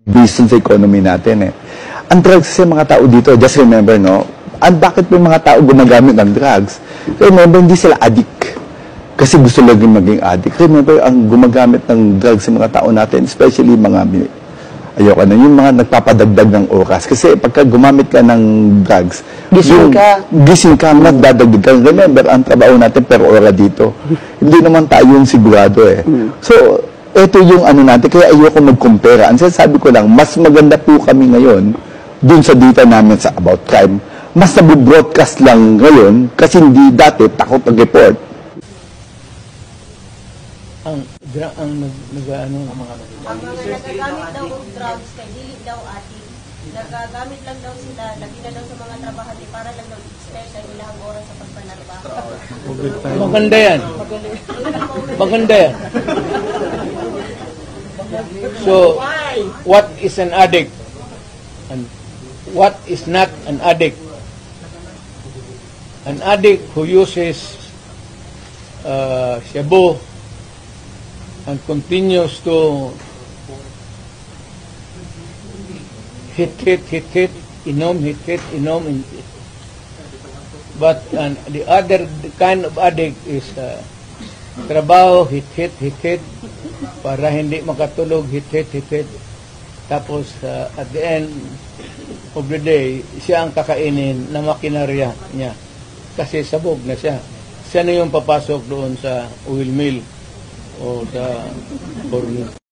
based sa economy natin eh. Ang drugs kasi mga tao dito, just remember, no? Bakit may mga tao gumagamit ng drugs? Remember, hindi sila addict. Kasi gusto lang din maging addict. Remember, ang gumagamit ng drugs sa mga tao natin, especially mga, ayoko na, yung mga nagpapadagdag ng oras. Kasi pagka gumamit ka ng drugs, gising ka, nagdadagdag ka. Remember, ang trabaho natin per ora dito. Hindi naman tayo yung sigurado eh. So, ito yung ano natin, kaya ayoko mag-compare. Ang sinasabi ko lang, mas maganda po kami ngayon dun sa data namin sa About Crime. Mas nabu-broadcast lang ngayon kasi hindi dati takot mag-report. Ang nagagamit daw ng drugs kay dili daw ati. Nagagamit lang daw sila, lagi na daw sa mga trabahante para lang daw i-spare sa ilang oras sa pagpanarba. Maganda yan. Maganda yan. So, what is an addict? And what is not an addict? An addict who uses shabu and continues to hit, inom. But the other kind of addict is trabaho, hit, para hindi makatulog, hit. Tapos at the end of the day, siya ang kakainin na makinarya niya. Kasi sabog na siya. Siya na yung papasok doon sa oil mill o sa